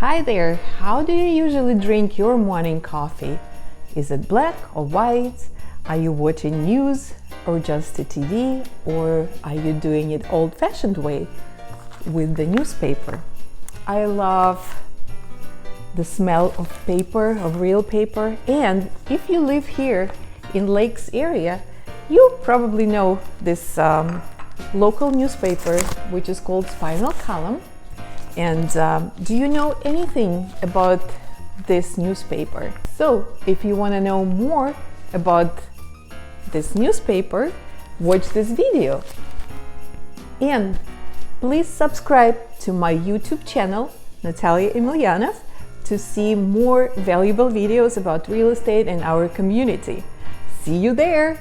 Hi there! How do you usually drink your morning coffee? Is it black or white? Are you watching news or just a TV? Or are you doing it old-fashioned way with the newspaper? I love the smell of paper, of real paper, and if you live here in Lakes area, you probably know this local newspaper which is called Spinal Column. And do you know anything about this newspaper? So if you want to know more about this newspaper, watch this video. And please subscribe to my YouTube channel, Natalia Emilyanov, to see more valuable videos about real estate and our community. See you there!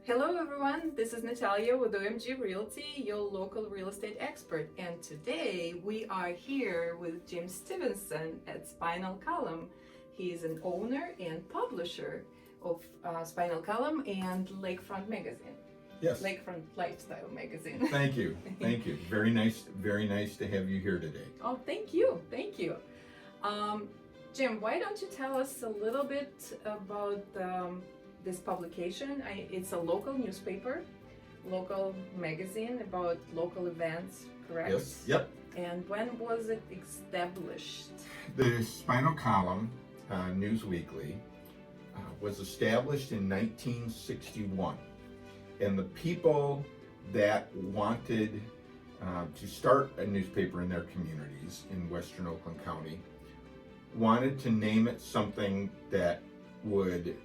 Hello everyone, this is Natalia with OMG Realty, your local real estate expert, and today we are here with Jim Stevenson at Spinal Column. He is an owner and publisher of Spinal Column and Lakefront Magazine. Yes. Lakefront Lifestyle Magazine. Thank you. Thank you. Very nice to have you here today. Oh, thank you. Thank you. Jim, why don't you tell us a little bit about this publication? It's a local newspaper, local magazine about local events, correct? Yes. Yep. And when was it established? The Spinal Column News Weekly was established in 1961, and the people that wanted to start a newspaper in their communities in Western Oakland County wanted to name it something that would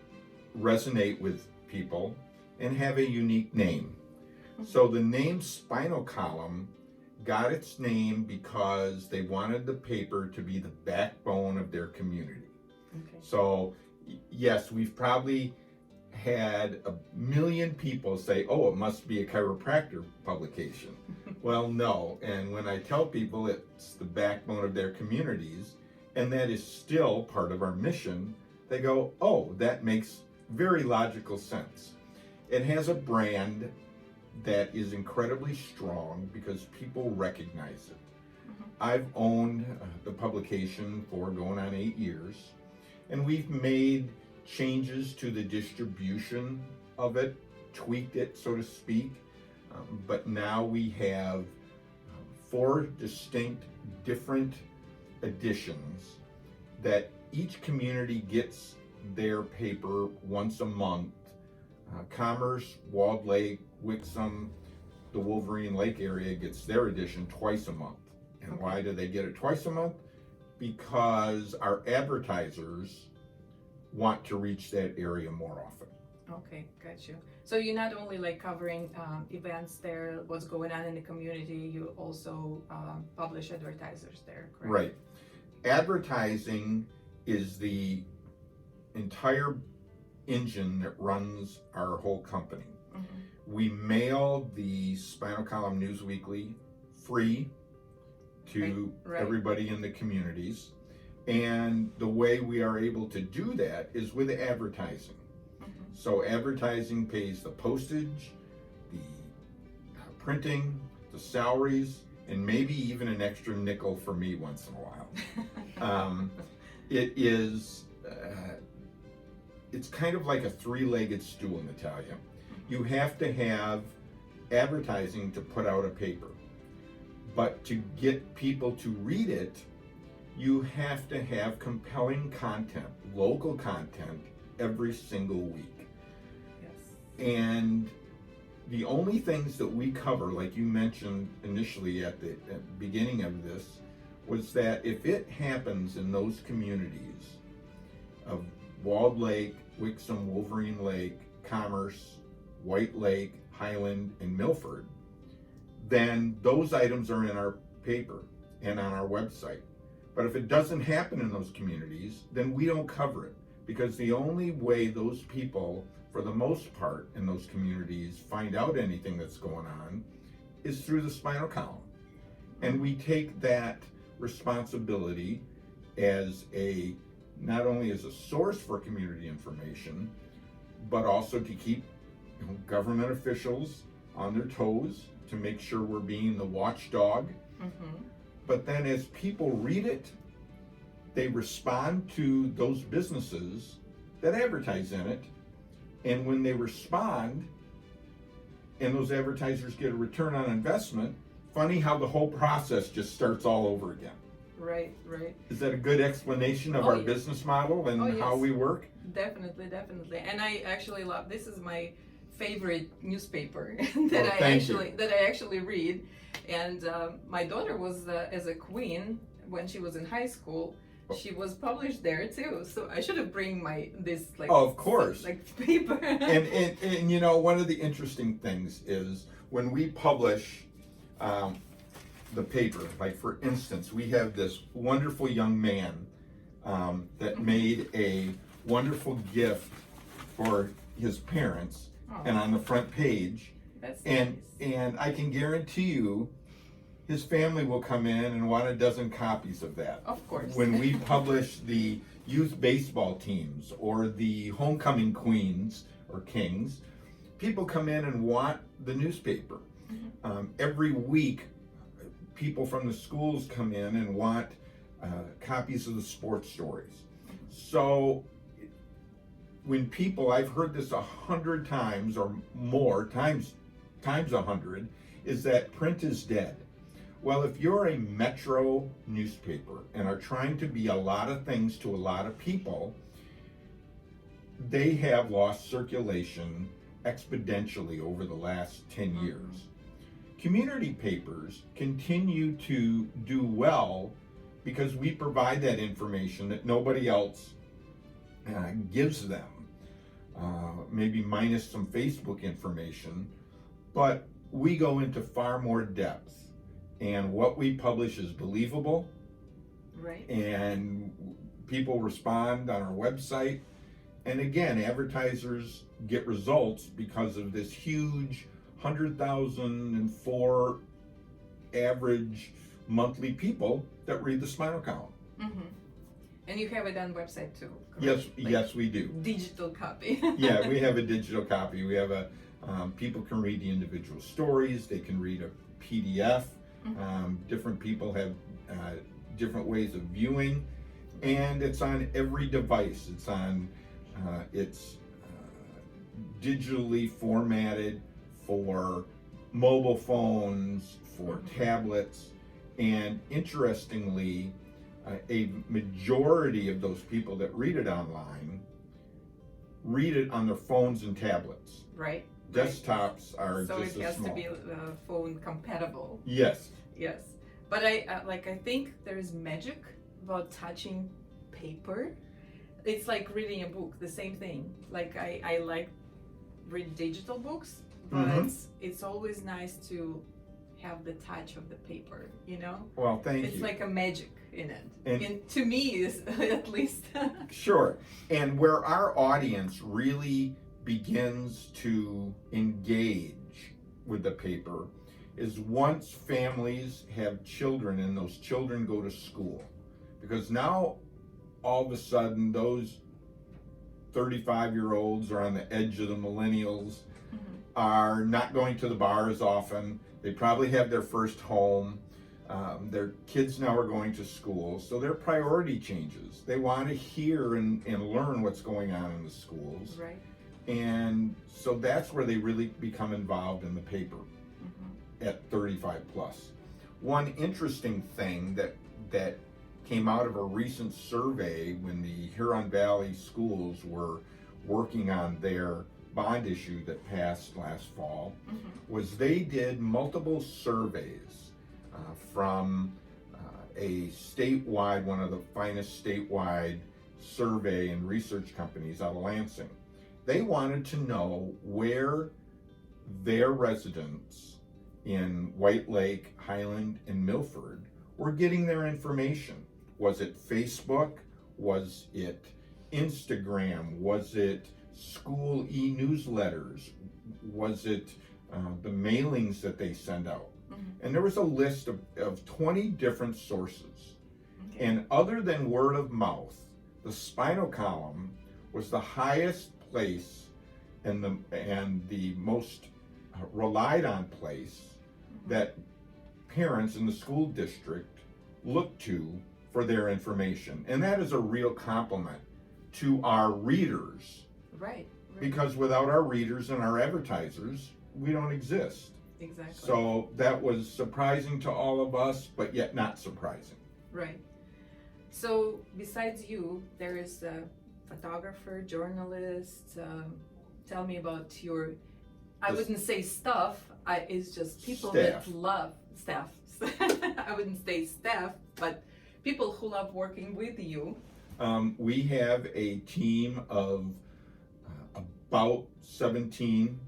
resonate with people and have a unique name. So the name Spinal Column got its name because they wanted the paper to be the backbone of their community. Okay. So yes, we've probably had 1 million people say, oh, it must be a chiropractor publication. Well, no. And when I tell people it's the backbone of their communities, and that is still part of our mission, they go, oh, that makes very logical sense. It has a brand that is incredibly strong because people recognize it. I've owned the publication for going on 8 years, and we've made changes to the distribution of it, tweaked it, so to speak. But now we have 4 distinct different editions that each community gets their paper once a month. Commerce, Walled Lake, Wixom, the Wolverine Lake area gets their edition twice a month. And Okay. why do they get it twice a month? Because our advertisers want to reach that area more often. Okay, got you. So you're not only like covering events there, what's going on in the community, you also publish advertisers there, correct? Right. Advertising is the entire engine that runs our whole company. We mail the Spinal Column News Weekly free to Right. everybody in the communities. And the way we are able to do that is with advertising. So advertising pays the postage, the printing, the salaries, and maybe even an extra nickel for me once in a while. It is, it's kind of like a 3-legged stool, Natalia. You have to have advertising to put out a paper. But to get people to read it, you have to have compelling content, local content, every single week. Yes. And the only things that we cover, like you mentioned initially at the beginning of this, was that if it happens in those communities of Walled Lake, Wixom, Wolverine Lake, Commerce, White Lake, Highland, and Milford, then those items are in our paper and on our website. But if it doesn't happen in those communities, then we don't cover it, because the only way those people, for the most part in those communities, find out anything that's going on is through the Spinal Column. And we take that responsibility as a not only as a source for community information, but also to keep government officials on their toes, to make sure we're being the watchdog. But then as people read it, they respond to those businesses that advertise in it. And when they respond, and those advertisers get a return on investment, funny how the whole process just starts all over again. Right. Is that a good explanation of our business model and how we work? Definitely. And I actually love, this is my favorite newspaper that I actually read. And my daughter was as a queen when she was in high school. She was published there too, so I should have bring this of course, paper. and you know, one of the interesting things is when we publish the paper, like for instance, we have this wonderful young man that made a wonderful gift for his parents, and on the front page, that's and nice. And I can guarantee you, his family will come in and want a dozen copies of that. Of course. When we publish the youth baseball teams or the homecoming queens or kings, people come in and want the newspaper. Every week, people from the schools come in and want copies of the sports stories. So when people, I've heard this 100 times or more, times 100, is that print is dead. Well, if you're a metro newspaper and are trying to be a lot of things to a lot of people, they have lost circulation exponentially over the last 10 years. Community papers continue to do well because we provide that information that nobody else gives them, maybe minus some Facebook information, but we go into far more depth. And what we publish is believable, right? And people respond on our website. And again, advertisers get results because of this huge 100,004 average monthly people that read the Spinal Column. And you have it on website too, correct? Yes, yes, we do. Digital copy. Yeah, we have a digital copy. We have people can read the individual stories. They can read a PDF. Different people have different ways of viewing, and it's on every device. It's on, it's digitally formatted for mobile phones, for tablets, and interestingly, a majority of those people that read it online read it on their phones and tablets. Right. Desktops are so just it has small. to be phone compatible. Yes. But I think there's magic about touching paper. It's like reading a book, the same thing. Like I like read digital books, but it's always nice to have the touch of the paper, you know? Well, thank you. It's like a magic in it. And to me, is at least. Sure. And where our audience really begins to engage with the paper is once families have children and those children go to school. Because now, all of a sudden, those 35-year-olds are on the edge of the millennials, are not going to the bar as often. They probably have their first home. Their kids now are going to school, so their priority changes. They want to hear and learn what's going on in the schools. Right. And so that's where they really become involved in the paper at 35 plus. One interesting thing that came out of a recent survey when the Huron Valley schools were working on their bond issue that passed last fall was they did multiple surveys from a statewide, one of the finest statewide survey and research companies out of Lansing. They wanted to know where their residents in White Lake, Highland, and Milford were getting their information. Was it Facebook? Was it Instagram? Was it school e-newsletters? Was it the mailings that they send out? And there was a list of 20 different sources. And other than word of mouth, the spinal column was the highest place and the most relied on place that parents in the school district look to for their information. And that is a real compliment to our readers, Right. because without our readers and our advertisers, we don't exist. Exactly. So that was surprising to all of us, but yet not surprising. Right. So besides you, there is a photographer, journalist. Tell me about your, I wouldn't say stuff, it's just people Staff. that love staff. I wouldn't say staff, but people who love working with you. We have a team of about 17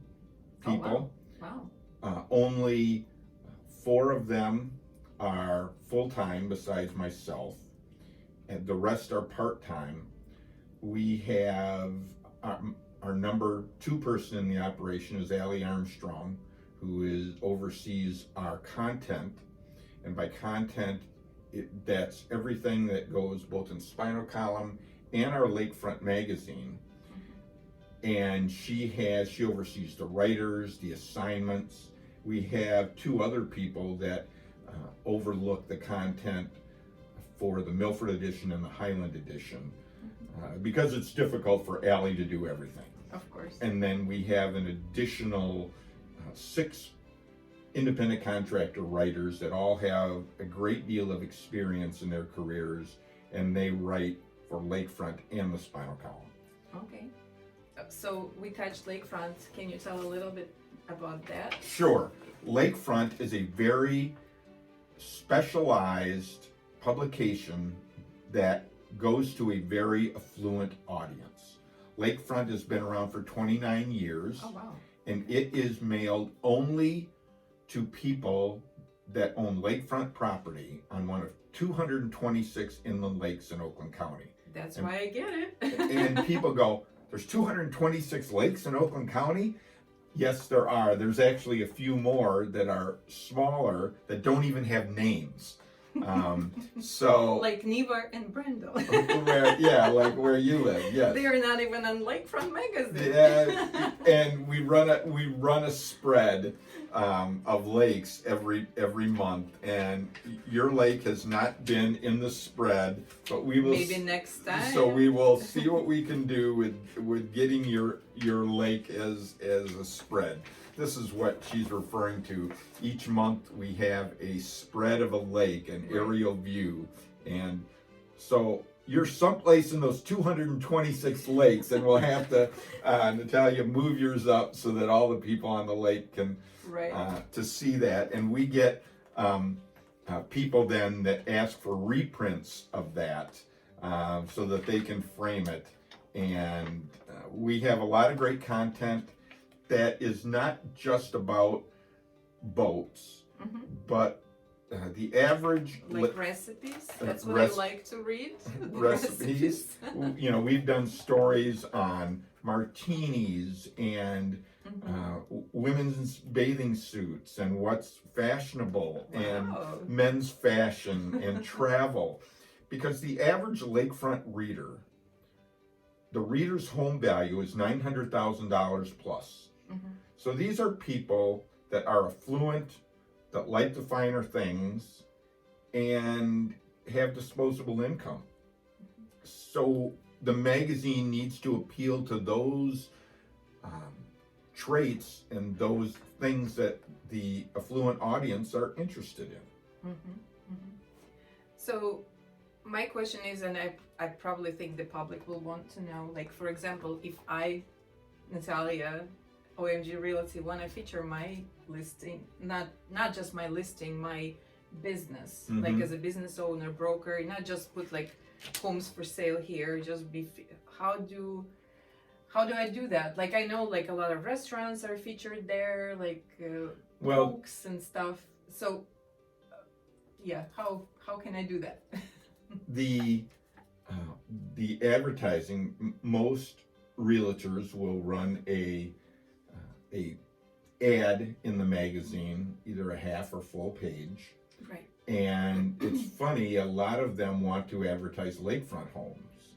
people. Wow. Only 4 of them are full-time besides myself, and the rest are part-time. We have our number 2 person in the operation is Allie Armstrong, who oversees our content, and by content, that's everything that goes both in Spinal Column and our Lakefront magazine. And she oversees the writers, the assignments. We have 2 other people that overlook the content for the Milford edition and the Highland edition, because it's difficult for Allie to do everything. Of course. And then we have an additional 6 independent contractor writers that all have a great deal of experience in their careers, and they write for Lakefront and the Spinal Column. Okay. So we touched Lakefront. Can you tell a little bit about that? Sure. Lakefront is a very specialized publication that goes to a very affluent audience. Lakefront has been around for 29 years. Oh, wow. And it is mailed only to people that own lakefront property on one of 226 inland lakes in Oakland County. That's why I get it. And people go, there's 226 lakes in Oakland County? Yes, there are. There's actually a few more that are smaller that don't even have names. So like Neva and Brendel. like where you live. Yes. They are not even on Lakefront magazine. Yeah, and we run a spread of lakes every month, and your lake has not been in the spread, but we will maybe next time. So we will see what we can do with getting your lake as a spread. This is what she's referring to. Each month we have a spread of a lake, an aerial view, and so you're someplace in those 226 lakes, and we'll have to, Natalia, move yours up so that all the people on the lake can to see that. And we get people then that ask for reprints of that so that they can frame it. And we have a lot of great content that is not just about boats, but the average recipes. That's what I like to read. Recipes. You know, we've done stories on martinis and women's bathing suits and what's fashionable and men's fashion and travel, because the average lakefront reader, the reader's home value is $900,000 plus. So these are people that are affluent, that like the finer things, and have disposable income. So the magazine needs to appeal to those traits and those things that the affluent audience are interested in. So my question is, and I probably think the public will want to know, like, for example, if I, Natalia, OMG Realty, want to feature my listing, not just my listing, my business, like as a business owner, broker, not just put like homes for sale here, just be, how do I do that? Like, I know like a lot of restaurants are featured there, like books and stuff. So how can I do that? The advertising, most realtors will run a ad in the magazine, either a half or full page. Right. And it's funny, a lot of them want to advertise lakefront homes.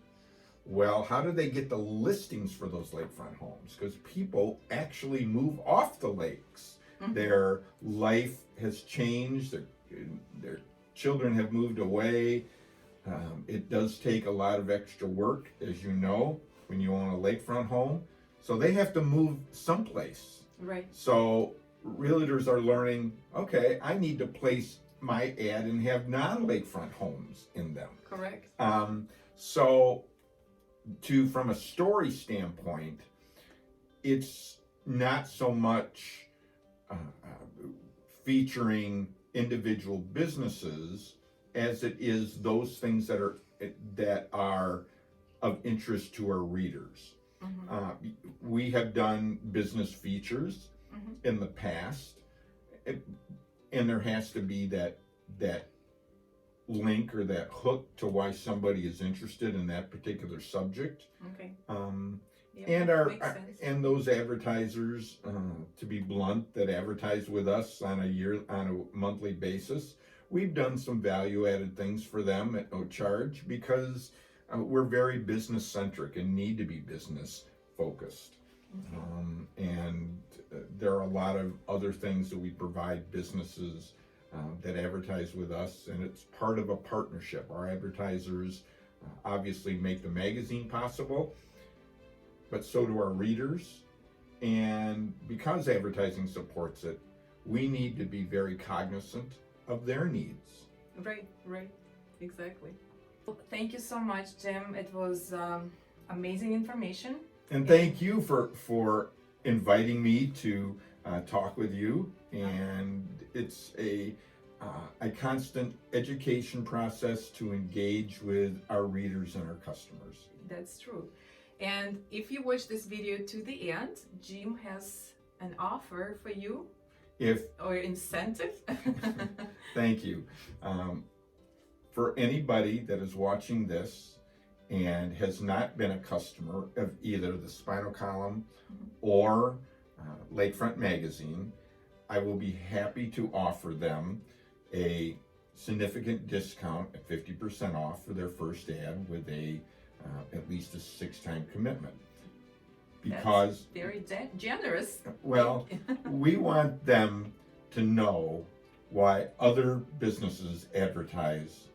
Well, how do they get the listings for those lakefront homes? Because people actually move off the lakes. Their life has changed. Their children have moved away. It does take a lot of extra work, as you know, when you own a lakefront home. So they have to move someplace. Right. So realtors are learning, okay, I need to place my ad and have non-lakefront homes in them. Correct. So from a story standpoint, it's not so much featuring individual businesses as it is those things that are of interest to our readers. We have done business features in the past, and there has to be that link or that hook to why somebody is interested in that particular subject. Okay. Yeah, and those advertisers, to be blunt, that advertise with us on a monthly basis, we've done some value-added things for them at no charge because we're very business-centric and need to be business-focused. And there are a lot of other things that we provide businesses that advertise with us, and it's part of a partnership. Our advertisers obviously make the magazine possible, but so do our readers. And because advertising supports it, we need to be very cognizant of their needs. Right, exactly. Well, thank you so much, Jim. It was amazing information. And thank you for inviting me to talk with you. And it's a constant education process to engage with our readers and our customers. That's true. And if you watch this video to the end, Jim has an offer for you. Or incentive. Thank you. For anybody that is watching this and has not been a customer of either the Spinal Column or Lakefront Magazine, I will be happy to offer them a significant discount at 50% off for their first ad with at least a 6-time commitment. Because that's very generous. Well, we want them to know why other businesses advertise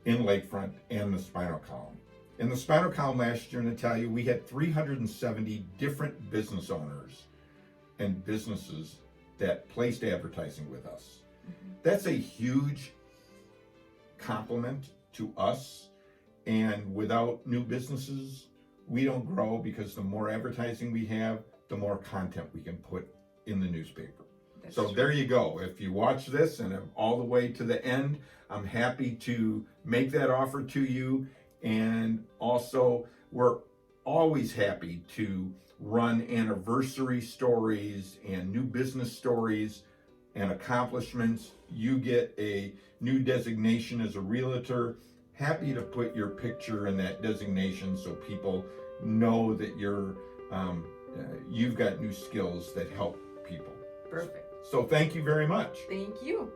in Lakefront and the Spinal Column. In the Spinal Column last year, Natalia, we had 370 different business owners and businesses that placed advertising with us. That's a huge compliment to us, and without new businesses, we don't grow, because the more advertising we have, the more content we can put in the newspaper. That's so true. There you go. If you watch this and all the way to the end, I'm happy to make that offer to you. And also, we're always happy to run anniversary stories and new business stories and accomplishments. You get a new designation as a realtor. Happy to put your picture in that designation so people know that you've got new skills that help people. Perfect. So thank you very much. Thank you.